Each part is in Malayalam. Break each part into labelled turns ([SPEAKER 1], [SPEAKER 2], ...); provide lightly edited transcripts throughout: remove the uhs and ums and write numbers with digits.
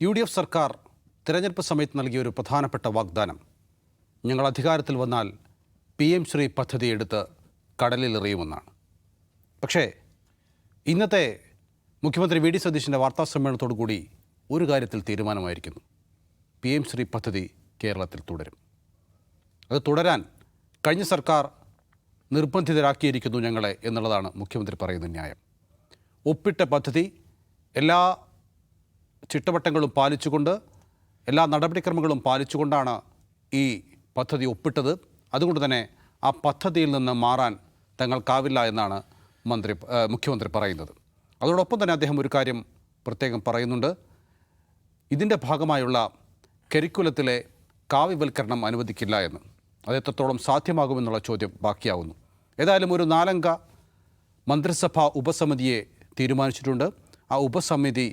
[SPEAKER 1] UDF സർക്കാർ തിരഞ്ഞെടുപ്പ് സമയത്ത് നൽകിയ ഒരു പ്രധാനപ്പെട്ട വാഗ്ദാനം, ഞങ്ങൾ അധികാരത്തിൽ വന്നാൽ PM ശ്രീ പദ്ധതി എടുത്ത് കടലിലെറിയുമെന്നാണ്. പക്ഷേ ഇന്നത്തെ മുഖ്യമന്ത്രി VD സതീശൻ്റെ വാർത്താ സമ്മേളനത്തോടു കൂടി ഒരു കാര്യത്തിൽ തീരുമാനമായിരിക്കുന്നു. PM ശ്രീ പദ്ധതി കേരളത്തിൽ തുടരും. അത് തുടരാൻ കഴിഞ്ഞ സർക്കാർ നിർബന്ധിതരാക്കിയിരിക്കുന്നു ഞങ്ങളെ എന്നുള്ളതാണ് മുഖ്യമന്ത്രി പറയുന്ന ന്യായം. ഒപ്പിട്ട പദ്ധതി എല്ലാ ചിട്ടവട്ടങ്ങളും പാലിച്ചുകൊണ്ട്, എല്ലാ നടപടിക്രമങ്ങളും പാലിച്ചുകൊണ്ടാണ് ഈ പദ്ധതി ഒപ്പിട്ടത്. അതുകൊണ്ട് തന്നെ ആ പദ്ധതിയിൽ നിന്ന് മാറാൻ തങ്ങൾക്കാവില്ല എന്നാണ് മുഖ്യമന്ത്രി പറയുന്നത്. അതോടൊപ്പം തന്നെ അദ്ദേഹം ഒരു കാര്യം പ്രത്യേകം പറയുന്നുണ്ട്. ഇതിൻ്റെ ഭാഗമായുള്ള കരിക്കുലത്തിലെ കാവ്യവൽക്കരണം അനുവദിക്കില്ല എന്ന്. അത് എത്രത്തോളം സാധ്യമാകുമെന്നുള്ള ചോദ്യം ബാക്കിയാവുന്നു. ഏതായാലും ഒരു 4 അംഗ മന്ത്രിസഭാ ഉപസമിതിയെ തീരുമാനിച്ചിട്ടുണ്ട്. ആ ഉപസമിതി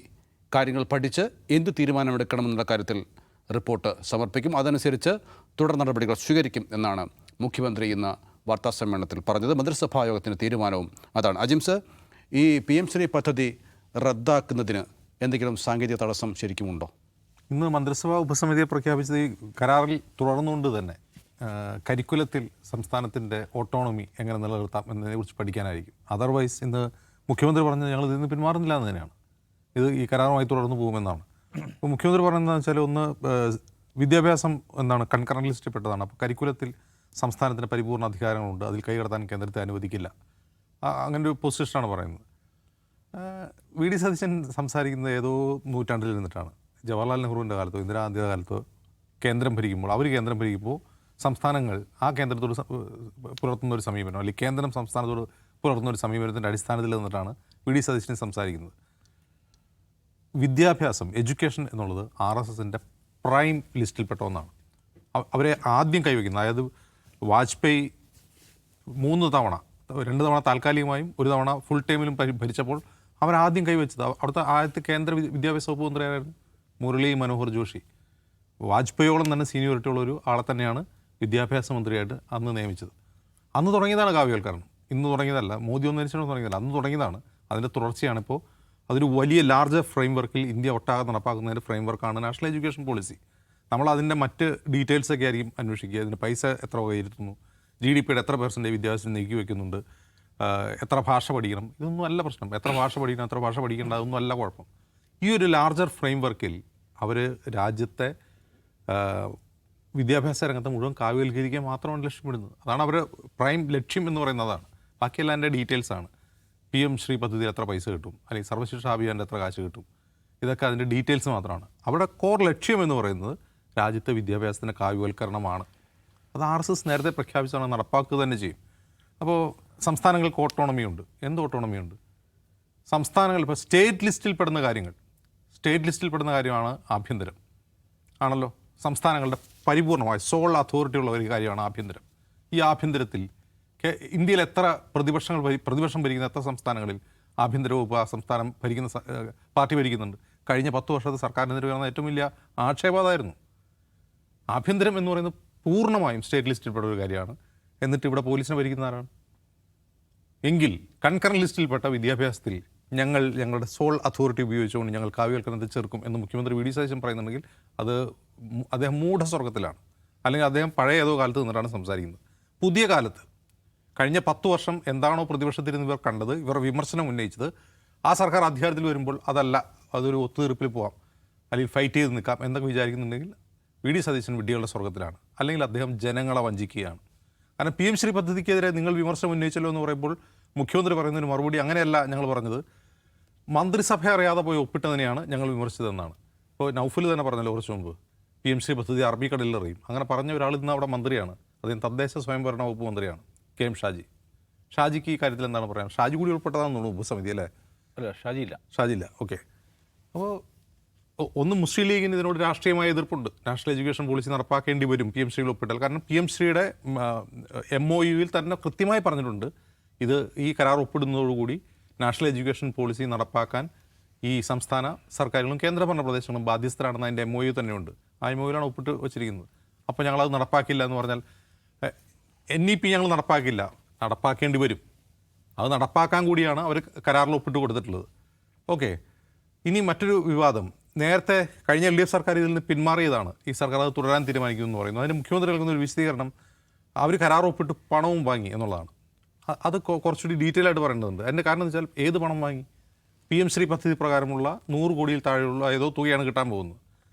[SPEAKER 1] കാര്യങ്ങൾ പഠിച്ച് എന്ത് തീരുമാനമെടുക്കണമെന്നുള്ള കാര്യത്തിൽ റിപ്പോർട്ട് സമർപ്പിക്കും. അതനുസരിച്ച് തുടർ നടപടികൾ സ്വീകരിക്കും എന്നാണ് മുഖ്യമന്ത്രി ഇന്ന് വാർത്താ സമ്മേളനത്തിൽ പറഞ്ഞത്. മന്ത്രിസഭാ യോഗത്തിന് തീരുമാനവും അതാണ്. അജിംസ്, ഈ PM ശ്രീ പദ്ധതി റദ്ദാക്കുന്നതിന് എന്തെങ്കിലും സാങ്കേതിക തടസ്സം ശരിക്കുമുണ്ടോ?
[SPEAKER 2] ഇന്ന് മന്ത്രിസഭാ ഉപസമിതിയെ പ്രഖ്യാപിച്ചത് ഈ കരാറിൽ തുടർന്നുകൊണ്ട് തന്നെ കരിക്കുലത്തിൽ സംസ്ഥാനത്തിൻ്റെ ഓട്ടോണമി എങ്ങനെ നിലനിർത്താം എന്നതിനെക്കുറിച്ച് പഠിക്കാനായിരിക്കും. അതർവൈസ് ഇന്ന് മുഖ്യമന്ത്രി പറഞ്ഞത് ഞങ്ങൾ ഇതിൽ നിന്ന് പിന്മാറുന്നില്ല എന്ന് തന്നെയാണ്. ഇത് ഈ കരാറുമായി തുടർന്ന് പോകുമെന്നാണ്. അപ്പോൾ മുഖ്യമന്ത്രി പറയുന്നതെന്ന് വെച്ചാൽ, ഒന്ന് വിദ്യാഭ്യാസം കൺകറന്റ് ലിസ്റ്റിൽ പെട്ടതാണ്. അപ്പോൾ കരിക്കുലത്തിൽ സംസ്ഥാനത്തിന് പരിപൂർണ്ണ അധികാരങ്ങളുണ്ട്, അതിൽ കൈകടത്താൻ കേന്ദ്രത്തെ അനുവദിക്കില്ല, അങ്ങനെ ഒരു പൊസിഷനാണ് പറയുന്നത്. VD സതീശൻ സംസാരിക്കുന്നത് ഏതോ നൂറ്റാണ്ടിൽ നിന്നിട്ടാണ്. ജവഹർലാൽ നെഹ്റുവിൻ്റെ കാലത്തോ ഇന്ദിരാഗാന്ധിയുടെ കാലത്തോ കേന്ദ്രം ഭരിക്കുമ്പോൾ സംസ്ഥാനങ്ങൾ ആ കേന്ദ്രത്തോട് പുലർത്തുന്ന ഒരു സമീപനം, അല്ലെങ്കിൽ കേന്ദ്രം സംസ്ഥാനത്തോട് പുലർത്തുന്ന ഒരു സമീപനത്തിൻ്റെ അടിസ്ഥാനത്തിൽ നിന്നിട്ടാണ് VD സതീശൻ സംസാരിക്കുന്നത്. വിദ്യാഭ്യാസം, എഡ്യൂക്കേഷൻ എന്നുള്ളത് RSSൻ്റെ പ്രൈം ലിസ്റ്റിൽപ്പെട്ട ഒന്നാണ്. അവരെ ആദ്യം കൈവയ്ക്കുന്നത്, അതായത് വാജ്പേയി 2 തവണ താൽക്കാലികമായും 1 തവണ ഫുൾ ടൈമിലും ഭരിച്ചപ്പോൾ അവരാദ്യം കൈവച്ചത് അവിടുത്തെ ആദ്യത്തെ കേന്ദ്ര വിദ്യാഭ്യാസ വകുപ്പ് മന്ത്രിയായിരുന്നു മുരളി മനോഹർ ജോഷി. വാജ്പേയിയോളം തന്നെ സീനിയോറിറ്റി ഉള്ള ഒരു ആളെ തന്നെയാണ് വിദ്യാഭ്യാസ മന്ത്രിയായിട്ട് അന്ന് നിയമിച്ചത്. അന്ന് തുടങ്ങിയതാണ് കാവ്യവൽക്കരണം. ഇന്ന് തുടങ്ങിയതല്ല, മോദി ഒന്നും മരിച്ചാണ് തുടങ്ങിയതല്ല, അന്ന് തുടങ്ങിയതാണ്. അതിൻ്റെ തുടർച്ചയാണിപ്പോൾ. അതൊരു വലിയ ലാർജർ ഫ്രെയിം വർക്കിൽ ഇന്ത്യ ഒട്ടാകെ നടപ്പാക്കുന്നതിൻ്റെ ഫ്രെയിം വർക്കാണ് നാഷണൽ എഡ്യൂക്കേഷൻ പോളിസി. നമ്മൾ അതിൻ്റെ മറ്റ് ഡീറ്റെയിൽസൊക്കെ ആയിരിക്കും അന്വേഷിക്കുക. അതിൻ്റെ പൈസ എത്ര വകയിരുത്തുന്നു, GDPയുടെ എത്ര % വിദ്യാഭ്യാസത്തിന് നീക്കി വയ്ക്കുന്നുണ്ട്, എത്ര ഭാഷ പഠിക്കണം, ഇതൊന്നും അല്ല പ്രശ്നം. എത്ര ഭാഷ പഠിക്കണം, എത്ര ഭാഷ പഠിക്കേണ്ട, അതൊന്നും അല്ല കുഴപ്പം. ഈ ഒരു ലാർജർ ഫ്രെയിം വർക്കിൽ അവർ രാജ്യത്തെ വിദ്യാഭ്യാസ രംഗത്തെ മുഴുവൻ കാവ്യവൽക്കരിക്കാൻ മാത്രമാണ് ലക്ഷ്യമിടുന്നത്. അതാണ് അവരുടെ പ്രൈം ലക്ഷ്യം എന്ന് പറയുന്നതാണ്. ബാക്കിയെല്ലാം എൻ്റെ ഡീറ്റെയിൽസാണ്. PM ശ്രീ പദ്ധതിയിൽ എത്ര പൈസ കിട്ടും, അല്ലെങ്കിൽ സർവശിക്ഷാ അഭിയാൻ്റെ എത്ര കാശ് കിട്ടും, ഇതൊക്കെ അതിൻ്റെ ഡീറ്റെയിൽസ് മാത്രമാണ്. അവിടെ കോർ ലക്ഷ്യം എന്ന് പറയുന്നത് രാജ്യത്തെ വിദ്യാഭ്യാസത്തിൻ്റെ കാവ്യവൽക്കരണമാണ്. അത് RSS നേരത്തെ പ്രഖ്യാപിച്ചാണ്, നടപ്പാക്കുക തന്നെ ചെയ്യും. അപ്പോൾ സംസ്ഥാനങ്ങൾക്ക് ഓട്ടോണമിയുണ്ട്. എന്ത് ഓട്ടോണമിയുണ്ട്? സംസ്ഥാനങ്ങൾ ഇപ്പോൾ സ്റ്റേറ്റ് ലിസ്റ്റിൽ പെടുന്ന കാര്യമാണ് ആഭ്യന്തരം, ആണല്ലോ. സംസ്ഥാനങ്ങളുടെ പരിപൂർണമായ സോൾ അതോറിറ്റി ഉള്ള ഒരു കാര്യമാണ് ആഭ്യന്തരം. ഈ ആഭ്യന്തരത്തിൽ ഇന്ത്യയിൽ എത്ര പ്രതിപക്ഷം ഭരിക്കുന്ന എത്ര സംസ്ഥാനങ്ങളിൽ ആഭ്യന്തര വകുപ്പ് ആ സംസ്ഥാനം ഭരിക്കുന്ന പാർട്ടി ഭരിക്കുന്നുണ്ട്? കഴിഞ്ഞ 10 വർഷത്തെ സർക്കാരിനെതിരെ ഉയർന്ന ഏറ്റവും വലിയ ആക്ഷേപമായിരുന്നു. ആഭ്യന്തരം എന്ന് പറയുന്നത് പൂർണ്ണമായും സ്റ്റേറ്റ് ലിസ്റ്റിൽപ്പെട്ട ഒരു കാര്യമാണ്. എന്നിട്ട് ഇവിടെ പോലീസിനെ ഭരിക്കുന്ന ആരാണ്? എങ്കിൽ കൺകറന്റ് ലിസ്റ്റിൽപ്പെട്ട വിദ്യാഭ്യാസത്തിൽ ഞങ്ങളുടെ സോൾ അതോറിറ്റി ഉപയോഗിച്ചുകൊണ്ട് ഞങ്ങൾ കാവ്യവൽക്കരണത്തെ ചെറുക്കും എന്ന് മുഖ്യമന്ത്രി VD സതീശൻ പറയുന്നുണ്ടെങ്കിൽ അത് അദ്ദേഹം മൂഢസ്വർഗത്തിലാണ്, അല്ലെങ്കിൽ അദ്ദേഹം പഴയ ഏതോ കാലത്ത് നിന്നിട്ടാണ് സംസാരിക്കുന്നത്. പുതിയ കാലത്ത് കഴിഞ്ഞ 10 വർഷം എന്താണോ പ്രതിപക്ഷത്തിൽ ഇവർ കണ്ടത്, ഇവർ വിമർശനം ഉന്നയിച്ചത്, ആ സർക്കാർ അധികാരത്തിൽ വരുമ്പോൾ അതല്ല, അതൊരു ഒത്തുതീർപ്പിൽ പോകാം, അല്ലെങ്കിൽ ഫൈറ്റ് ചെയ്ത് നിൽക്കാം എന്നൊക്കെ വിചാരിക്കുന്നുണ്ടെങ്കിൽ VD സതീശൻ വിഡ്ഢികളുടെ സ്വർഗത്തിലാണ്, അല്ലെങ്കിൽ അദ്ദേഹം ജനങ്ങളെ വഞ്ചിക്കുകയാണ്. കാരണം PM ശ്രീ പദ്ധതിക്കെതിരെ നിങ്ങൾ വിമർശനം ഉന്നയിച്ചല്ലോ എന്ന് പറയുമ്പോൾ മുഖ്യമന്ത്രി പറയുന്നതിന് മറുപടി അങ്ങനെയല്ല ഞങ്ങൾ പറഞ്ഞത്, മന്ത്രിസഭ അറിയാതെ പോയി ഒപ്പിട്ടതിനെയാണ് ഞങ്ങൾ വിമർശിച്ചതെന്നാണ്. ഇപ്പോൾ നൗഫൽ തന്നെ പറഞ്ഞല്ലോ കുറച്ച് മുമ്പ്, PM ശ്രീ പദ്ധതി അറബിക്കടലിൽ എറിയും. അങ്ങനെ പറഞ്ഞ ഒരാൾ ഇന്ന് അവിടെ മന്ത്രിയാണ്. അദ്ദേഹം തദ്ദേശ സ്വയംഭരണ വകുപ്പ് മന്ത്രിയാണ്, KM ഷാജിക്ക് ഈ കാര്യത്തിൽ എന്താണ് പറയാൻ? ഷാജി കൂടി ഉൾപ്പെട്ടതാണെന്ന് തോന്നുന്നു ഉപസമിതി, അല്ലേ? അല്ല, ഷാജിയില്ല. ഓക്കെ. അപ്പോൾ ഒന്ന്, മുസ്ലിം ലീഗിന് ഇതിനോട് രാഷ്ട്രീയമായ എതിർപ്പുണ്ട്. നാഷണൽ എഡ്യൂക്കേഷൻ പോളിസി നടപ്പാക്കേണ്ടി വരും PM ശ്രീയിൽ ഒപ്പിട്ടാൽ. കാരണം PM ശ്രീയുടെ MOUയിൽ തന്നെ കൃത്യമായി പറഞ്ഞിട്ടുണ്ട്, ഇത് ഈ കരാർ ഒപ്പിടുന്നതോടുകൂടി നാഷണൽ എഡ്യൂക്കേഷൻ പോളിസി നടപ്പാക്കാൻ ഈ സംസ്ഥാന സർക്കാരുകളും കേന്ദ്രഭരണ പ്രദേശങ്ങളും ബാധ്യസ്ഥരാണെന്ന് അതിൻ്റെ MOU തന്നെയുണ്ട്. ആ MOUയിലാണ് ഒപ്പിട്ട് വെച്ചിരിക്കുന്നത്. അപ്പോൾ ഞങ്ങളത് നടപ്പാക്കില്ല എന്ന് പറഞ്ഞാൽ NEP ഞങ്ങൾ നടപ്പാക്കേണ്ടി വരും. അത് നടപ്പാക്കാൻ കൂടിയാണ് അവർ കരാറിൽ ഒപ്പിട്ട് കൊടുത്തിട്ടുള്ളത്. ഓക്കെ. ഇനി മറ്റൊരു വിവാദം, നേരത്തെ കഴിഞ്ഞ LDF സർക്കാർ ഇതിൽ നിന്ന് പിന്മാറിയതാണ്. ഈ സർക്കാർ അത് തുടരാൻ തീരുമാനിക്കുന്നു എന്ന് പറയുന്നു. അതിന് മുഖ്യമന്ത്രി നൽകുന്ന ഒരു വിശദീകരണം അവർ കരാർ ഒപ്പിട്ട് പണവും വാങ്ങി എന്നുള്ളതാണ്. അത് കുറച്ചുകൂടി ഡീറ്റെയിൽ ആയിട്ട് പറയേണ്ടതുണ്ട്. അതിൻ്റെ കാരണം എന്ന് വെച്ചാൽ ഏത് പണം വാങ്ങി? PM ശ്രീ പദ്ധതി പ്രകാരമുള്ള 100 കോടിയിൽ താഴെയുള്ള ഏതോ തുകയാണ് കിട്ടാൻ പോകുന്നത്.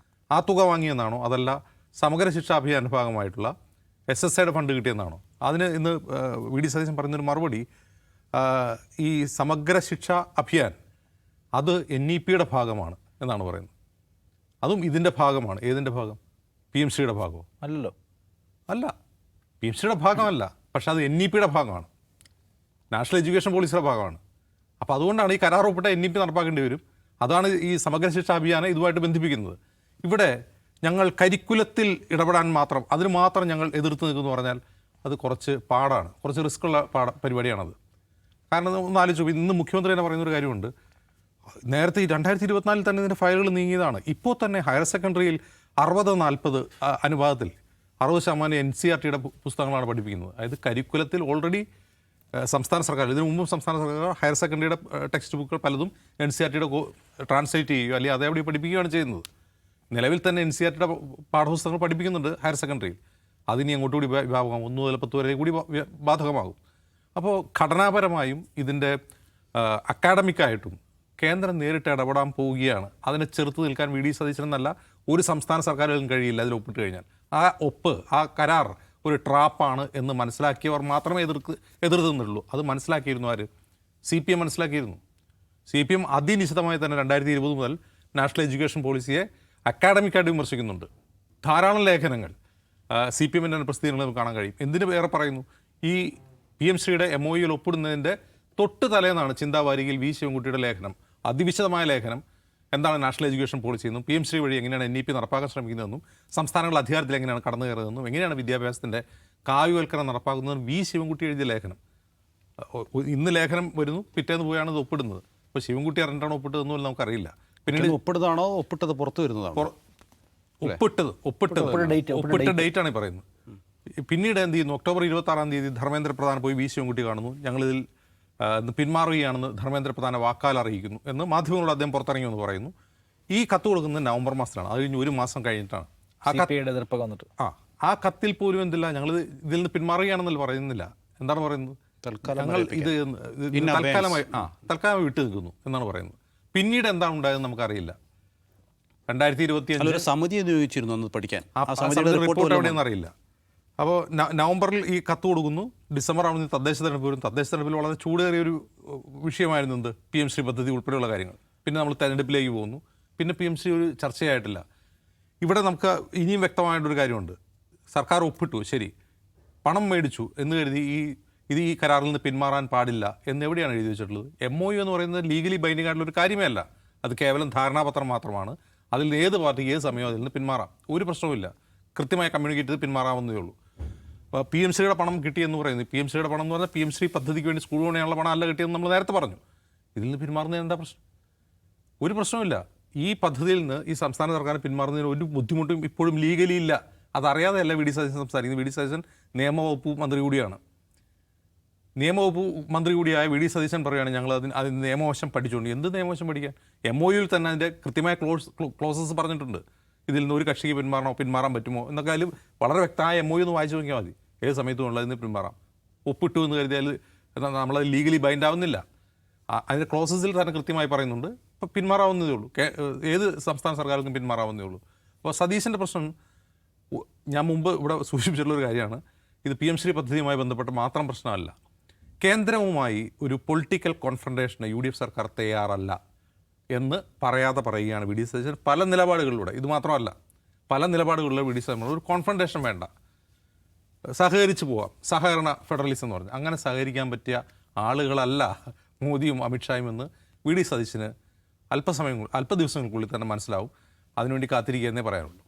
[SPEAKER 2] ആ തുക വാങ്ങിയെന്നാണോ, അതല്ല സമഗ്ര ശിക്ഷാ അഭിയാൻ്റെ ഭാഗമായിട്ടുള്ള SSIയുടെ ഫണ്ട് കിട്ടിയെന്നാണോ? അതിന് ഇന്ന് VD സതീശൻ പറയുന്നൊരു മറുപടി, ഈ സമഗ്ര ശിക്ഷാ അഭിയാൻ അത് NEPയുടെ ഭാഗമാണ് എന്നാണ് പറയുന്നത്. അതും ഇതിൻ്റെ ഭാഗമാണ്. ഏതിൻ്റെ ഭാഗം? PM ശ്രീയുടെ ഭാഗമോ?
[SPEAKER 3] അല്ലല്ലോ.
[SPEAKER 2] അല്ല, PM ശ്രീയുടെ ഭാഗമല്ല. പക്ഷേ അത് NEPയുടെ ഭാഗമാണ്, നാഷണൽ എഡ്യൂക്കേഷൻ പോളിസിയുടെ ഭാഗമാണ്. അപ്പോൾ അതുകൊണ്ടാണ് ഈ കരാർ ഒപ്പിട്ട NEP നടപ്പാക്കേണ്ടി വരും. അതാണ് ഈ സമഗ്ര ശിക്ഷാ അഭിയാനെ ഇതുമായിട്ട് ബന്ധിപ്പിക്കുന്നത്. ഇവിടെ ഞങ്ങൾ കരിക്കുലത്തിൽ ഇടപെടാൻ മാത്രം, അതിന് മാത്രം ഞങ്ങൾ എതിർത്ത് നിൽക്കുമെന്ന് പറഞ്ഞാൽ അത് കുറച്ച് പാടാണ്, കുറച്ച് റിസ്ക്കുള്ള പരിപാടിയാണത്. കാരണം ഒന്ന് ആലോചിച്ചു, ഇന്ന് മുഖ്യമന്ത്രി തന്നെ പറയുന്നൊരു കാര്യമുണ്ട്. നേരത്തെ 2024 തന്നെ ഇതിൻ്റെ ഫയലുകൾ നീങ്ങിയതാണ്. ഇപ്പോൾ തന്നെ ഹയർ സെക്കൻഡറിയിൽ 60-40 അനുപാതത്തിൽ 60% NCERTയുടെ പുസ്തകങ്ങളാണ് പഠിപ്പിക്കുന്നത്. അതായത് കരിക്കുലത്തിൽ ഓൾറെഡി സംസ്ഥാന സർക്കാർ, ഇതിനു മുമ്പും സംസ്ഥാന സർക്കാർ ഹയർ സെക്കൻഡറിയുടെ ടെക്സ്റ്റ് ബുക്കുകൾ പലതും NCERTയുടെ ട്രാൻസ്ലേറ്റ് ചെയ്യുകയോ അല്ലെങ്കിൽ അതേപടി പഠിപ്പിക്കുകയാണ് ചെയ്യുന്നത്. നിലവിൽ തന്നെ NCERTയുടെ പാഠപുസ്തകങ്ങൾ പഠിപ്പിക്കുന്നുണ്ട് ഹയർ സെക്കൻഡറിയിൽ. അതിനി അങ്ങോട്ട് കൂടി വ്യാപകമാകും, 1 മുതൽ 10 വരെ കൂടി ബാധകമാകും. അപ്പോൾ ഘടനാപരമായും ഇതിൻ്റെ അക്കാഡമിക്കായിട്ടും കേന്ദ്രം നേരിട്ട് ഇടപെടാൻ പോവുകയാണ്. അതിനെ ചെറുത്ത് നിൽക്കാൻ VD സതീശനെന്നല്ല ഒരു സംസ്ഥാന സർക്കാരുകളും കഴിയില്ല. അതിൽ ഒപ്പിട്ട് കഴിഞ്ഞാൽ ആ കരാർ ഒരു ട്രാപ്പാണ് എന്ന് മനസ്സിലാക്കിയവർ മാത്രമേ എതിർത്തുന്നുള്ളൂ. അത് മനസ്സിലാക്കിയിരുന്നു ആര്? CPM മനസ്സിലാക്കിയിരുന്നു. CPM അതിനിശിതമായി തന്നെ 2020 മുതൽ നാഷണൽ എഡ്യൂക്കേഷൻ പോളിസിയെ അക്കാഡമിക്കായിട്ട് വിമർശിക്കുന്നുണ്ട്. ധാരാളം ലേഖനങ്ങൾ CPMൻ്റെ പ്രസിദ്ധീകരണങ്ങൾ നമുക്ക് കാണാൻ കഴിയും. എന്തിന് വേറെ പറയുന്നു? ഈ PM ശ്രീയുടെ MOUയിൽ ഒപ്പിടുന്നതിൻ്റെ തൊട്ട് തലേന്നാണ് ചിന്താവാരികയിൽ V ശിവൻകുട്ടിയുടെ ലേഖനം, അതിവിശദമായ ലേഖനം, എന്താണ് നാഷണൽ എഡ്യൂക്കേഷൻ പോളിസി എന്നും PM ശ്രീ വഴി എങ്ങനെയാണ് NEP നടപ്പാക്കാൻ ശ്രമിക്കുന്നതെന്നും സംസ്ഥാനങ്ങൾ അധികാരത്തിൽ എങ്ങനെയാണ് കടന്നു കയറുന്നതെന്നും എങ്ങനെയാണ് വിദ്യാഭ്യാസത്തിൻ്റെ കാവ്യവൽക്കരണം നടപ്പാക്കുന്നതെന്നും V ശിവൻകുട്ടി എഴുതിയ ലേഖനം. ഇന്ന് ലേഖനം വരുന്നു, പിറ്റേന്ന് പോയാണ് ഇത് ഒപ്പിടുന്നത്. അപ്പോൾ ശിവൻകുട്ടി അറിഞ്ഞിട്ടാണോ ഒപ്പിട്ടതെന്നും നമുക്കറിയില്ല. പിന്നീട്
[SPEAKER 1] ഒപ്പിട്ടതാണോ ഒപ്പിട്ടത് പുറത്തു വരുന്നതാണോ?
[SPEAKER 2] ഒപ്പിട്ട ഡേറ്റ് ആണ് പറയുന്നത്. പിന്നീട് എന്ത് ചെയ്യുന്നു? ഒക്ടോബർ 26 ധർമ്മേന്ദ്ര പ്രധാൻ പോയി V ശിവൻകുട്ടി കാണുന്നു. ഞങ്ങളിതിൽ പിന്മാറുകയാണെന്ന് ധർമ്മേന്ദ്ര പ്രധാന വാക്കാൽ അറിയിക്കുന്നു എന്ന് മാധ്യമങ്ങളോട് അദ്ദേഹം പുറത്തിറങ്ങിയെന്ന് പറയുന്നു. ഈ കത്ത് കൊടുക്കുന്നത് നവംബർ മാസത്തിലാണ്. അത് കഴിഞ്ഞ് 1 മാസം കഴിഞ്ഞിട്ടാണ് ആ കത്തിൽ പോലും എന്തില്ല, ഞങ്ങൾ ഇതിൽ നിന്ന് പിന്മാറുകയാണെന്നല്ല പറയുന്നില്ല. എന്താണ് പറയുന്നത്? ഞങ്ങൾ ഇത് തൽക്കാലമായി വിട്ടു നിൽക്കുന്നു എന്നാണ് പറയുന്നത്. പിന്നീട് എന്താണ് ഉണ്ടായതെന്ന് നമുക്കറിയില്ല. 2025
[SPEAKER 1] സമിതി നിയോഗിച്ചിരുന്നു അന്ന് പഠിക്കാൻ.
[SPEAKER 2] റിപ്പോർട്ട് എവിടെയെന്ന് അറിയില്ല. അപ്പോൾ നവംബറിൽ ഈ കത്ത് കൊടുക്കുന്നു. ഡിസംബർ ആവുന്ന തദ്ദേശ തെരഞ്ഞെടുപ്പ് വരും. തദ്ദേശ തെരഞ്ഞെടുപ്പിൽ വളരെ ചൂടേറിയൊരു വിഷയമായിരുന്നു എന്ത്? PM ശ്രീ പദ്ധതി ഉൾപ്പെടെയുള്ള കാര്യങ്ങൾ. പിന്നെ നമ്മൾ തെരഞ്ഞെടുപ്പിലേക്ക് പോകുന്നു. പിന്നെ PM ശ്രീ ഒരു ചർച്ചയായിട്ടില്ല. ഇവിടെ നമുക്ക് ഇനിയും വ്യക്തമായിട്ടൊരു കാര്യമുണ്ട്. സർക്കാർ ഒപ്പിട്ടു, ശരി, പണം മേടിച്ചു എന്ന് കരുതി ഈ കരാറിൽ നിന്ന് പിന്മാറാൻ പാടില്ല എന്ന് എവിടെയാണ് എഴുതി വെച്ചിട്ടുള്ളത്? MOU എന്ന് പറയുന്നത് ലീഗലി ബൈൻഡിംഗ് ആയിട്ടുള്ള ഒരു കാര്യമേ അല്ല. അത് കേവലം ധാരണാപത്രം മാത്രമാണ്. അതിൽ നിന്ന് ഏത് പാർട്ടിക്ക് ഏത് സമയവും അതിൽ നിന്ന് പിന്മാറാം, ഒരു പ്രശ്നവുമില്ല. കൃത്യമായി കമ്മ്യൂണിക്കേറ്റ് ചെയ്ത് പിന്മാറാവുന്നതേ ഉള്ളൂ. PM ശ്രീയുടെ പണം കിട്ടിയെന്ന് പറയുന്നത്, PM ശ്രീയുടെ പണം എന്ന് പറഞ്ഞാൽ PM ശ്രീ പദ്ധതിക്ക് വേണ്ടി സ്കൂൾ പണിയാനുള്ള പണം അല്ല കിട്ടിയെന്ന് നമ്മൾ നേരത്തെ പറഞ്ഞു. ഇതിൽ നിന്ന് പിന്മാറുന്നതിന് എന്താ പ്രശ്നം? ഒരു പ്രശ്നവുമില്ല. ഈ പദ്ധതിയിൽ നിന്ന് ഈ സംസ്ഥാന സർക്കാർ പിന്മാറുന്നതിന് ഒരു ബുദ്ധിമുട്ടും ഇപ്പോഴും ലീഗലി ഇല്ല. അതറിയാതെയല്ല VD സതീശൻ സംസാരിക്കുന്നത്. VD സതീശൻ നിയമവകുപ്പ് മന്ത്രി കൂടിയാണ്. നിയമവകുപ്പ് മന്ത്രി കൂടിയായ VD സതീശൻ പറയുകയാണ് ഞങ്ങൾ അതിന് നിയമവശം പഠിച്ചുകൊണ്ട്. എന്ത് നിയമവശം പഠിക്കാൻ? MOUയിൽ തന്നെ അതിൻ്റെ കൃത്യമായ ക്ലോസസ് പറഞ്ഞിട്ടുണ്ട്. ഇതിൽ നിന്ന് ഒരു കക്ഷിക്ക് പിന്മാറാൻ പറ്റുമോ എന്നൊക്കെ അതിൽ വളരെ വ്യക്തമായ MOU ഒന്ന് വായിച്ചു നോക്കിയാൽ മതി. ഏത് സമയത്തും ഉള്ളതിന് പിന്മാറാം. ഒപ്പിട്ടു എന്ന് കരുതിയാൽ നമ്മളത് ലീഗലി ബൈൻഡ് ആവുന്നില്ല. അതിൻ്റെ ക്ലോസസിൽ തന്നെ കൃത്യമായി പറയുന്നുണ്ട്. ഇപ്പോൾ പിന്മാറാവുന്നതേ ഉള്ളൂ. ഏത് സംസ്ഥാന സർക്കാർക്കും പിന്മാറാവുന്നതേ ഉള്ളൂ. അപ്പോൾ സതീശൻ്റെ പ്രശ്നം ഞാൻ മുമ്പ് ഇവിടെ സൂചിപ്പിച്ചിട്ടുള്ളൊരു കാര്യമാണ്. ഇത് PM ശ്രീ പദ്ധതിയുമായി ബന്ധപ്പെട്ട് മാത്രം പ്രശ്നമല്ല. കേന്ദ്രവുമായി ഒരു പൊളിറ്റിക്കൽ കോൺഫ്രണ്ടേഷന് UDF സർക്കാർ തയ്യാറല്ല എന്ന് പറയാതെ പറയുകയാണ് VD സതീശൻ പല നിലപാടുകളിലൂടെ. ഇത് മാത്രമല്ല, പല നിലപാടുകളിലൂടെ VD സതീശൻ ഒരു കോൺഫ്രണ്ടേഷൻ വേണ്ട, സഹകരിച്ച് പോവാം, സഹകരണ ഫെഡറലിസം എന്ന് പറഞ്ഞു. അങ്ങനെ സഹകരിക്കാൻ പറ്റിയ ആളുകളല്ല മോദിയും അമിത്ഷായും എന്ന് VD സതീശന് അല്പ ദിവസങ്ങൾക്കുള്ളിൽ തന്നെ മനസ്സിലാവും. അതിനുവേണ്ടി കാത്തിരിക്കുക എന്നേ പറയാനുള്ളൂ.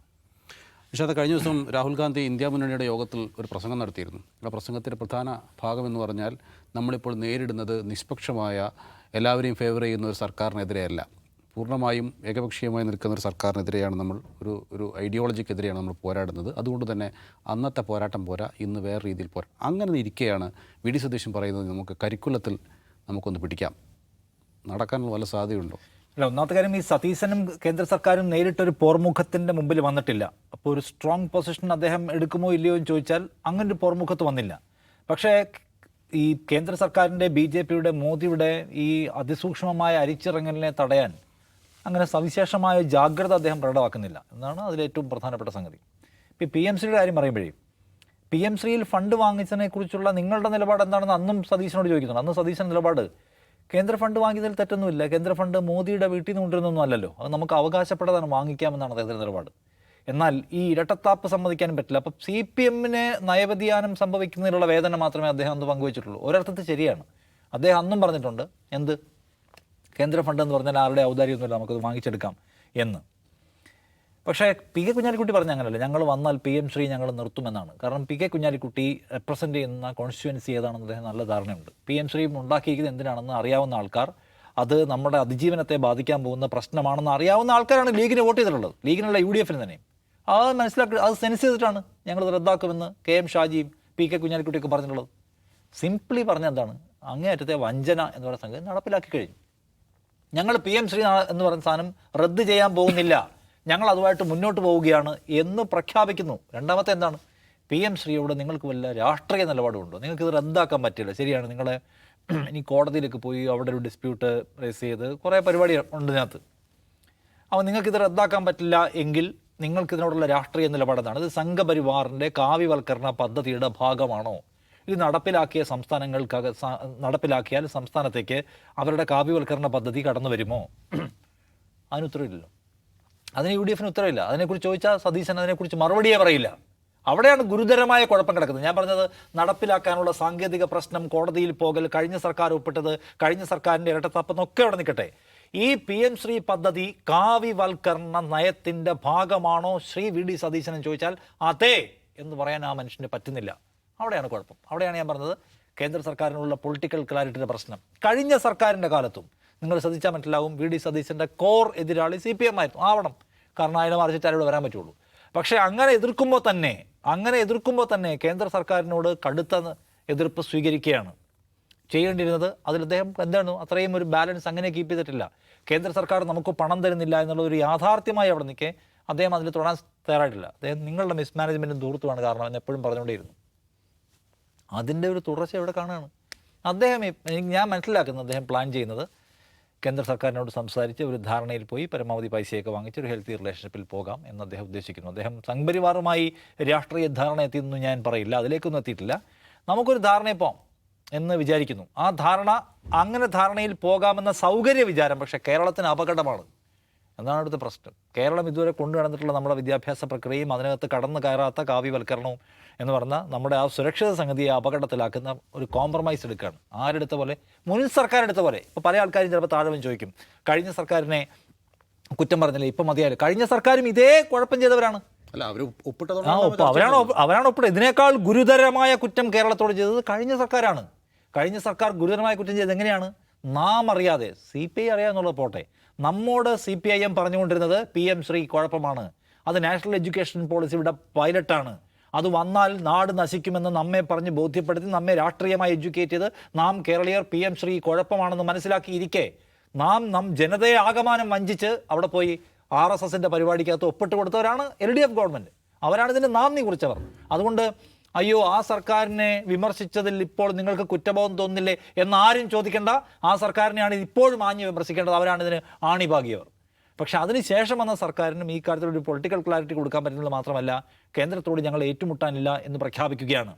[SPEAKER 1] പക്ഷേ അത് കഴിഞ്ഞ ദിവസം രാഹുൽ ഗാന്ധി ഇന്ത്യ മുന്നണിയുടെ യോഗത്തിൽ ഒരു പ്രസംഗം നടത്തിയിരുന്നു. ആ പ്രസംഗത്തിൻ്റെ പ്രധാന ഭാഗമെന്ന് പറഞ്ഞാൽ നമ്മളിപ്പോൾ നേരിടുന്നത് നിഷ്പക്ഷമായ എല്ലാവരെയും ഫേവർ ചെയ്യുന്ന ഒരു സർക്കാരിനെതിരെയല്ല, പൂർണ്ണമായും ഏകപക്ഷീയമായി നിൽക്കുന്ന ഒരു സർക്കാരിനെതിരെയാണ് നമ്മൾ ഒരു ഐഡിയോളജിക്കെതിരെയാണ് നമ്മൾ പോരാടുന്നത്. അതുകൊണ്ട് തന്നെ അന്നത്തെ പോരാട്ടം പോരാ, ഇന്ന് വേറെ രീതിയിൽ പോരാ. അങ്ങനെ ഇരിക്കെയാണ് VD സതീശൻ പറയുന്നത് നമുക്ക് കരിക്കുലത്തിൽ നമുക്കൊന്ന് പിടിക്കാം. നടക്കാനുള്ള വല്ല സാധ്യതയുണ്ടോ?
[SPEAKER 3] അല്ല, ഒന്നാമത്തെ കാര്യം ഈ സതീശനും കേന്ദ്ര സർക്കാരും നേരിട്ടൊരു പോർമുഖത്തിൻ്റെ മുമ്പിൽ വന്നിട്ടില്ല. അപ്പോൾ ഒരു സ്ട്രോങ് പൊസിഷൻ അദ്ദേഹം എടുക്കുമോ ഇല്ലയോ എന്ന് ചോദിച്ചാൽ അങ്ങനെ ഒരു പോർമുഖത്ത് വന്നില്ല. പക്ഷേ ഈ കേന്ദ്ര സർക്കാരിൻ്റെ BJPയുടെ മോദിയുടെ ഈ അതിസൂക്ഷ്മമായ അരിച്ചിറങ്ങലിനെ തടയാൻ അങ്ങനെ സവിശേഷമായ ജാഗ്രത അദ്ദേഹം പ്രകടമാക്കുന്നില്ല എന്നാണ് അതിലേറ്റവും പ്രധാനപ്പെട്ട സംഗതി. ഇപ്പോൾ PMCയുടെ കാര്യം പറയുമ്പോഴേ PMCയിൽ ഫണ്ട് വാങ്ങിച്ചതിനെക്കുറിച്ചുള്ള നിങ്ങളുടെ നിലപാട് എന്താണെന്ന് അന്നും സതീശനോട് ചോദിക്കുന്നുണ്ട്. അന്ന് സതീശൻ നിലപാട് കേന്ദ്ര ഫണ്ട് വാങ്ങിയതിൽ തെറ്റൊന്നുമില്ല, കേന്ദ്ര ഫണ്ട് മോദിയുടെ വീട്ടിൽ നിന്ന് കൊണ്ടുവരുന്നൊന്നും അല്ലല്ലോ, അത് നമുക്ക് അവകാശപ്പെട്ടതാണ്, വാങ്ങിക്കാമെന്നാണ് അദ്ദേഹത്തിൻ്റെ നിലപാട്. എന്നാൽ ഈ ഇരട്ടത്താപ്പ് സമ്മതിക്കാനും പറ്റില്ല. അപ്പം CPMന് നയവ്യതിയാനം സംഭവിക്കുന്നതിലുള്ള വേദന മാത്രമേ അദ്ദേഹം അന്ന് പങ്കുവച്ചിട്ടുള്ളൂ. ഒരർത്ഥത്തിൽ ശരിയാണ്. അദ്ദേഹം അന്നും പറഞ്ഞിട്ടുണ്ട് എന്ത് കേന്ദ്ര ഫണ്ട് എന്ന് പറഞ്ഞാൽ ആരുടെ ഔദാര്യമൊന്നുമില്ല, നമുക്കത് വാങ്ങിച്ചെടുക്കാം എന്ന്. പക്ഷേ PK കുഞ്ഞാലിക്കുട്ടി പറഞ്ഞ അങ്ങനെയല്ല, ഞങ്ങൾ വന്നാൽ PM ശ്രീ ഞങ്ങൾ നിർത്തുമെന്നാണ്. കാരണം PK കുഞ്ഞാലിക്കുട്ടി റെപ്രസെൻ്റ് ചെയ്യുന്ന കോൺസ്റ്റിറ്റ്യുവൻസി ഏതാണെന്ന് അദ്ദേഹം നല്ല ധാരണയുണ്ട്. PM ശ്രീ ഉണ്ടാക്കിയിരിക്കുന്നത് എന്തിനാണെന്ന് അറിയാവുന്ന ആൾക്കാർ, അത് നമ്മുടെ അതിജീവനത്തെ ബാധിക്കാൻ പോകുന്ന പ്രശ്നമാണെന്ന് അറിയാവുന്ന ആൾക്കാരാണ് ലീഗിന് വോട്ട് ചെയ്തിട്ടുള്ളത്, ലീഗിനുള്ള UDFന് തന്നെ. അത് മനസ്സിലാക്കി, അത് സെൻസ് ചെയ്തിട്ടാണ് ഞങ്ങളത് റദ്ദാക്കുമെന്ന് KM ഷാജിയും PK കുഞ്ഞാലിക്കുട്ടിയൊക്കെ പറഞ്ഞിട്ടുള്ളത്. സിംപ്ലി പറഞ്ഞ എന്താണ്, അങ്ങേയറ്റത്തെ വഞ്ചന എന്ന് പറയുന്ന സംഗതി നടപ്പിലാക്കി കഴിഞ്ഞു. ഞങ്ങൾ PM ശ്രീ എന്ന് പറയുന്ന സാധനം റദ്ദ് ചെയ്യാൻ പോകുന്നില്ല, ഞങ്ങൾ അതുമായിട്ട് മുന്നോട്ട് പോവുകയാണ് എന്ന് പ്രഖ്യാപിക്കുന്നു. രണ്ടാമത്തെ എന്താണ്, PM ശ്രീയോട് നിങ്ങൾക്ക് വല്ല രാഷ്ട്രീയ നിലപാടുണ്ടോ, നിങ്ങൾക്കിത് റദ്ദാക്കാൻ പറ്റില്ല, ശരിയാണ്, നിങ്ങളെ ഇനി കോടതിയിലേക്ക് പോയി അവിടെ ഒരു ഡിസ്പ്യൂട്ട് റേസ് ചെയ്ത് കുറേ പരിപാടി ഉണ്ട് ഇതിനകത്ത്. അപ്പോൾ നിങ്ങൾക്കിത് റദ്ദാക്കാൻ പറ്റില്ല എങ്കിൽ നിങ്ങൾക്കിതിനോടുള്ള രാഷ്ട്രീയ നിലപാടെന്താണ്? ഇത് സംഘപരിവാറിൻ്റെ കാവ്യവൽക്കരണ പദ്ധതിയുടെ ഭാഗമാണോ? ഇത് നടപ്പിലാക്കിയ നടപ്പിലാക്കിയാൽ സംസ്ഥാനത്തേക്ക് അവരുടെ കാവ്യവൽക്കരണ പദ്ധതി കടന്നു വരുമോ? അതിനുത്തരവില്ലല്ലോ. അതിന് UDFന് ഉത്തരവില്ല. അതിനെക്കുറിച്ച് ചോദിച്ചാൽ സതീശൻ അതിനെക്കുറിച്ച് മറുപടിയേ പറയില്ല. അവിടെയാണ് ഗുരുതരമായ കുഴപ്പം കിടക്കുന്നത്. ഞാൻ പറഞ്ഞത് നടപ്പിലാക്കാനുള്ള സാങ്കേതിക പ്രശ്നം, കോടതിയിൽ പോകൽ, കഴിഞ്ഞ സർക്കാർ ഒപ്പിട്ടത്, കഴിഞ്ഞ സർക്കാരിൻ്റെ ഇരട്ടത്താപ്പെന്നൊക്കെ അവിടെ നിൽക്കട്ടെ. ഈ PM ശ്രീ പദ്ധതി കാവ്യവൽക്കരണ നയത്തിൻ്റെ ഭാഗമാണോ ശ്രീ VD സതീശൻ ചോദിച്ചാൽ അതെ എന്ന് പറയാൻ ആ മനുഷ്യന് പറ്റുന്നില്ല. അവിടെയാണ് കുഴപ്പം. അവിടെയാണ് ഞാൻ പറഞ്ഞത് കേന്ദ്ര സർക്കാരിനുള്ള പൊളിറ്റിക്കൽ ക്ലാരിറ്റിയുടെ പ്രശ്നം. കഴിഞ്ഞ സർക്കാരിൻ്റെ കാലത്തും നിങ്ങൾ ശ്രദ്ധിച്ചാൽ മനസ്സിലാവും VD സതീശൻ്റെ കോർ എതിരാളി CPM ആയിരുന്നു, ആവണം, കാരണം അയാളെ മറിച്ചിട്ട് അയാളോട് വരാൻ പറ്റുള്ളൂ. പക്ഷേ അങ്ങനെ എതിർക്കുമ്പോൾ തന്നെ കേന്ദ്ര സർക്കാരിനോട് കടുത്ത എതിർപ്പ് സ്വീകരിക്കുകയാണ് ചെയ്യേണ്ടിയിരുന്നത്. അതിൽ അദ്ദേഹം എന്താണ് അത്രയും ഒരു ബാലൻസ് അങ്ങനെ കീപ്പ് ചെയ്തിട്ടില്ല. കേന്ദ്ര സർക്കാർ നമുക്ക് പണം തരുന്നില്ല എന്നുള്ള ഒരു യാഥാർത്ഥ്യമായി അവിടെ നിൽക്കെ അദ്ദേഹം അതിൽ തൊടാൻ തയ്യാറായിട്ടില്ല. അദ്ദേഹം നിങ്ങളുടെ മിസ്മാനേജ്മെൻറ്റും ദൂരത്തുമാണ് കാരണം എന്ന് എപ്പോഴും പറഞ്ഞുകൊണ്ടേയിരുന്നു. അതിൻ്റെ ഒരു തുടർച്ച ഇവിടെ കാണുകയാണ്. അദ്ദേഹം ഞാൻ മനസ്സിലാക്കുന്നത് അദ്ദേഹം പ്ലാൻ ചെയ്യുന്നത് കേന്ദ്ര സർക്കാരിനോട് സംസാരിച്ച് ഒരു ധാരണയിൽ പോയി പരമാവധി പൈസയൊക്കെ വാങ്ങിച്ച് ഒരു ഹെൽത്തി റിലേഷൻഷിപ്പിൽ പോകാം എന്ന് അദ്ദേഹം ഉദ്ദേശിക്കുന്നു. അദ്ദേഹം സംഘപരിവാറുമായി രാഷ്ട്രീയ ധാരണ എത്തിയെന്ന് ഞാൻ പറയില്ല, അതിലേക്കൊന്നും എത്തിയിട്ടില്ല. നമുക്കൊരു ധാരണയിൽ പോകാം എന്ന് വിചാരിക്കുന്നു. ആ അങ്ങനെ ധാരണയിൽ പോകാമെന്ന സൗകര്യ വിചാരം പക്ഷേ കേരളത്തിന് അപകടമാണ്. എന്നാണ് അടുത്ത പ്രശ്നം. കേരളം ഇതുവരെ കൊണ്ടു നടന്നിട്ടുള്ള നമ്മുടെ വിദ്യാഭ്യാസ പ്രക്രിയയും അതിനകത്ത് കടന്നു കയറാത്ത കാവ്യവൽക്കരണവും എന്ന് പറഞ്ഞാൽ നമ്മുടെ ആ സുരക്ഷിത സംഗതിയെ അപകടത്തിലാക്കുന്ന ഒരു കോംപ്രമൈസ് എടുക്കുകയാണ്. ആരെടുത്ത പോലെ, മുൻ സർക്കാർ എടുത്ത പോലെ. ഇപ്പോൾ പല ആൾക്കാരും ചിലപ്പോൾ താഴെ ചോദിക്കും, കഴിഞ്ഞ സർക്കാരിനെ കുറ്റം പറഞ്ഞില്ലേ, ഇപ്പം മതിയായാലും. കഴിഞ്ഞ സർക്കാരും ഇതേ കുഴപ്പം ചെയ്തവരാണ്.
[SPEAKER 1] അല്ല, അവർ
[SPEAKER 3] അവരാണ് ഒപ്പിട്ടത്. ഇതിനേക്കാൾ ഗുരുതരമായ കുറ്റം കേരളത്തോട് ചെയ്തത് കഴിഞ്ഞ സർക്കാരാണ്. കഴിഞ്ഞ സർക്കാർ ഗുരുതരമായ കുറ്റം ചെയ്തത് എങ്ങനെയാണ്? നാം അറിയാതെ, CPI അറിയാമെന്നുള്ളത് പോട്ടെ, നമ്മോട് CPIM പറഞ്ഞുകൊണ്ടിരുന്നത് PM ശ്രീ കുഴപ്പമാണ്, അത് നാഷണൽ എഡ്യൂക്കേഷൻ പോളിസിയുടെ പൈലറ്റാണ്, അത് വന്നാൽ നാട് നശിക്കുമെന്ന് നമ്മെ പറഞ്ഞ് ബോധ്യപ്പെടുത്തി നമ്മെ രാഷ്ട്രീയമായി എഡ്യൂക്കേറ്റ് ചെയ്ത് നാം കേരളീയർ PM ശ്രീ കുഴപ്പമാണെന്ന് മനസ്സിലാക്കിയിരിക്കെ നാം ജനതയെ ആകമാനം വഞ്ചിച്ച് അവിടെ പോയി RSSൻ്റെ പരിപാടിക്കകത്ത് ഒപ്പിട്ട് കൊടുത്തവരാണ് LDF ഗവൺമെൻറ്. അവരാണ് ഇതിൻ്റെ നാന്ദി കുറിച്ചവർ. അതുകൊണ്ട് അയ്യോ ആ സർക്കാരിനെ വിമർശിച്ചതിൽ ഇപ്പോൾ നിങ്ങൾക്ക് കുറ്റബോധം തോന്നുന്നില്ലേ എന്നാരും ചോദിക്കേണ്ട. ആ സർക്കാരിനെയാണ് ഇപ്പോഴും ആഞ്ഞ് വിമർശിക്കേണ്ടത്, അവരാണ് ഇതിന് ആണിപാകിയവർ. പക്ഷെ അതിനുശേഷം വന്ന സർക്കാരിനും ഈ കാര്യത്തിലൊരു പൊളിറ്റിക്കൽ ക്ലാരിറ്റി കൊടുക്കാൻ പറ്റുന്നത് മാത്രമല്ല, കേന്ദ്രത്തോട് ഞങ്ങൾ ഏറ്റുമുട്ടാനില്ല എന്ന് പ്രഖ്യാപിക്കുകയാണ്.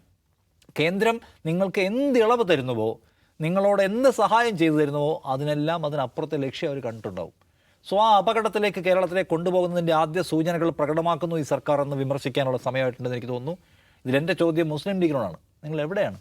[SPEAKER 3] കേന്ദ്രം നിങ്ങൾക്ക് എന്ത് ഇളവ് തരുന്നുവോ, നിങ്ങളോട് എന്ത് സഹായം ചെയ്തു തരുന്നുവോ അതിനെല്ലാം അതിനപ്പുറത്തെ ലക്ഷ്യം അവർ കണ്ടിട്ടുണ്ടാവും. സോ ആ അപകടത്തിലേക്ക് കേരളത്തിലേക്ക് കൊണ്ടുപോകുന്നതിൻ്റെ ആദ്യ സൂചനകൾ പ്രകടമാക്കുന്നു ഈ സർക്കാർ എന്ന് വിമർശിക്കാനുള്ള സമയമായിട്ടുണ്ടെന്ന് എനിക്ക് തോന്നുന്നു. ഇതിലെൻ്റെ ചോദ്യം മുസ്ലിം ലീഗിനോടാണ്. നിങ്ങൾ എവിടെയാണ്?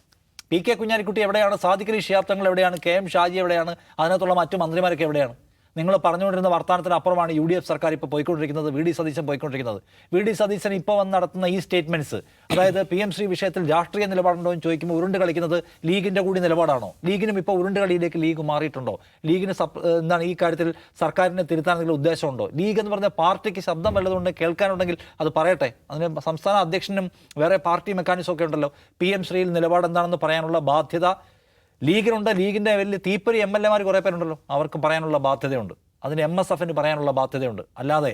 [SPEAKER 3] PK കുഞ്ഞാലിക്കുട്ടി എവിടെയാണ്? സാദിഖ് അലി ശിഹാബ് തങ്ങൾ എവിടെയാണ്? KM ഷാജി എവിടെയാണ്? അതിനകത്തുള്ള മറ്റു മന്ത്രിമാരൊക്കെ എവിടെയാണ്? നിങ്ങൾ പറഞ്ഞുകൊണ്ടിരുന്ന വർത്തമാനത്തിന് അപ്പുറമാണ് UDF സർക്കാർ ഇപ്പോൾ പോയിക്കൊണ്ടിരിക്കുന്നത്, VD സതീശൻ പോയിക്കൊണ്ടിരിക്കുന്നത്. VD സതീശൻ ഇപ്പോൾ വന്ന് നടത്തുന്ന ഈ സ്റ്റേറ്റ്മെൻറ്റ്സ്, അതായത് PM ശ്രീ വിഷയത്തിൽ രാഷ്ട്രീയ നിലപാടുണ്ടോ എന്ന് ചോദിക്കുമ്പോൾ ഉരുണ്ട് കളിക്കുന്നത് ലീഗിൻ്റെ കൂടി നിലപാടാണോ? ലീഗിനും ഇപ്പോൾ ഉരുണ്ട് കളിയിലേക്ക് ലീഗ് മാറിയിട്ടുണ്ടോ? ലീഗിന് എന്താണ് ഈ കാര്യത്തിൽ സർക്കാരിനെ തിരുത്താൻ എന്തെങ്കിലും ഉദ്ദേശമുണ്ടോ? ലീഗ് എന്ന് പറഞ്ഞ പാർട്ടിക്ക് ശബ്ദം വല്ലതുകൊണ്ട് കേൾക്കാനുണ്ടെങ്കിൽ അത് പറയട്ടെ. അതിന് സംസ്ഥാന അധ്യക്ഷനും വേറെ പാർട്ടി മെക്കാനിസം ഒക്കെ ഉണ്ടല്ലോ. PM ശ്രീയിൽ നിലപാട് എന്താണെന്ന് പറയാനുള്ള ബാധ്യത ലീഗിനുണ്ട്. ലീഗിൻ്റെ വലിയ തീപ്പൊരി MLA മാർ കുറേ പേരുണ്ടല്ലോ, അവർക്ക് പറയാനുള്ള ബാധ്യതയുണ്ട്. അതിന് MSFന് പറയാനുള്ള ബാധ്യതയുണ്ട്. അല്ലാതെ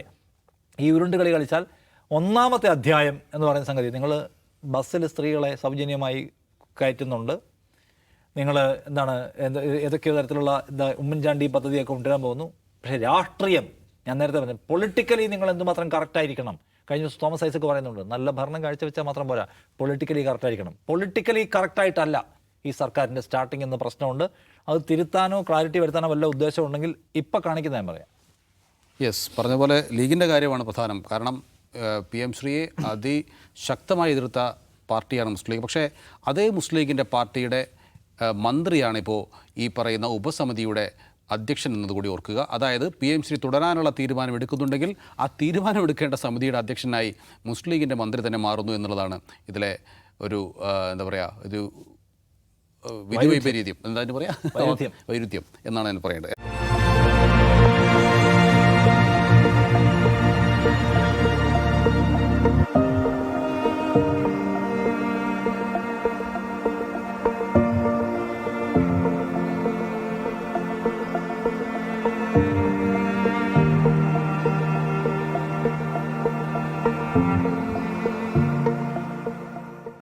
[SPEAKER 3] ഈ ഉരുണ്ടുകളി കളിച്ചാൽ ഒന്നാമത്തെ അധ്യായം എന്ന് പറയുന്ന സംഗതി, നിങ്ങൾ ബസ്സിൽ സ്ത്രീകളെ സൗജന്യമായി കയറ്റുന്നുണ്ട്, നിങ്ങൾ ഏതൊക്കെയോ തരത്തിലുള്ള ഉമ്മൻചാണ്ടി പദ്ധതിയൊക്കെ കൊണ്ടുവരാൻ പോകുന്നു. പക്ഷേ രാഷ്ട്രീയം, ഞാൻ നേരത്തെ പറഞ്ഞു, പൊളിറ്റിക്കലി നിങ്ങൾ എന്തുമാത്രം കറക്റ്റായിരിക്കണം. കഴിഞ്ഞ ദിവസം തോമസ് ഐസക്ക് പറയുന്നുണ്ട്, നല്ല ഭരണം കാഴ്ചവെച്ചാൽ മാത്രം പോരാ, പൊളിറ്റിക്കലി കറക്റ്റായിരിക്കണം. പൊളിറ്റിക്കലി കറക്റ്റായിട്ടല്ല ഈ സർക്കാരിൻ്റെ സ്റ്റാർട്ടിങ് എന്ന പ്രശ്നമുണ്ട്. അത് തിരുത്താനോ ക്ലാരിറ്റി വരുത്താനോ വല്ല ഉദ്ദേശം ഉണ്ടെങ്കിൽ ഇപ്പം കാണിക്കുന്ന ഞാൻ പറയാം.
[SPEAKER 1] യെസ്, പറഞ്ഞ പോലെ ലീഗിൻ്റെ കാര്യമാണ് പ്രധാനം. കാരണം PM ശ്രീയെ അതിശക്തമായി എതിർത്ത പാർട്ടിയാണ് മുസ്ലിം ലീഗ്. പക്ഷേ അതേ മുസ്ലിം ലീഗിൻ്റെ പാർട്ടിയുടെ മന്ത്രിയാണിപ്പോൾ ഈ പറയുന്ന ഉപസമിതിയുടെ അധ്യക്ഷൻ എന്നതുകൂടി ഓർക്കുക. അതായത് PM ശ്രീ തുടരാനുള്ള തീരുമാനം എടുക്കുന്നുണ്ടെങ്കിൽ ആ തീരുമാനമെടുക്കേണ്ട സമിതിയുടെ അധ്യക്ഷനായി മുസ്ലിം ലീഗിൻ്റെ മന്ത്രി തന്നെ മാറുന്നു എന്നുള്ളതാണ് ഇതിലെ ഒരു എന്താ പറയുക, ഒരു വിധിവൈപരീത്യം, എന്താ പറയുക, വൈരുദ്ധ്യം എന്നാണ് ഞാൻ പറയേണ്ടത്.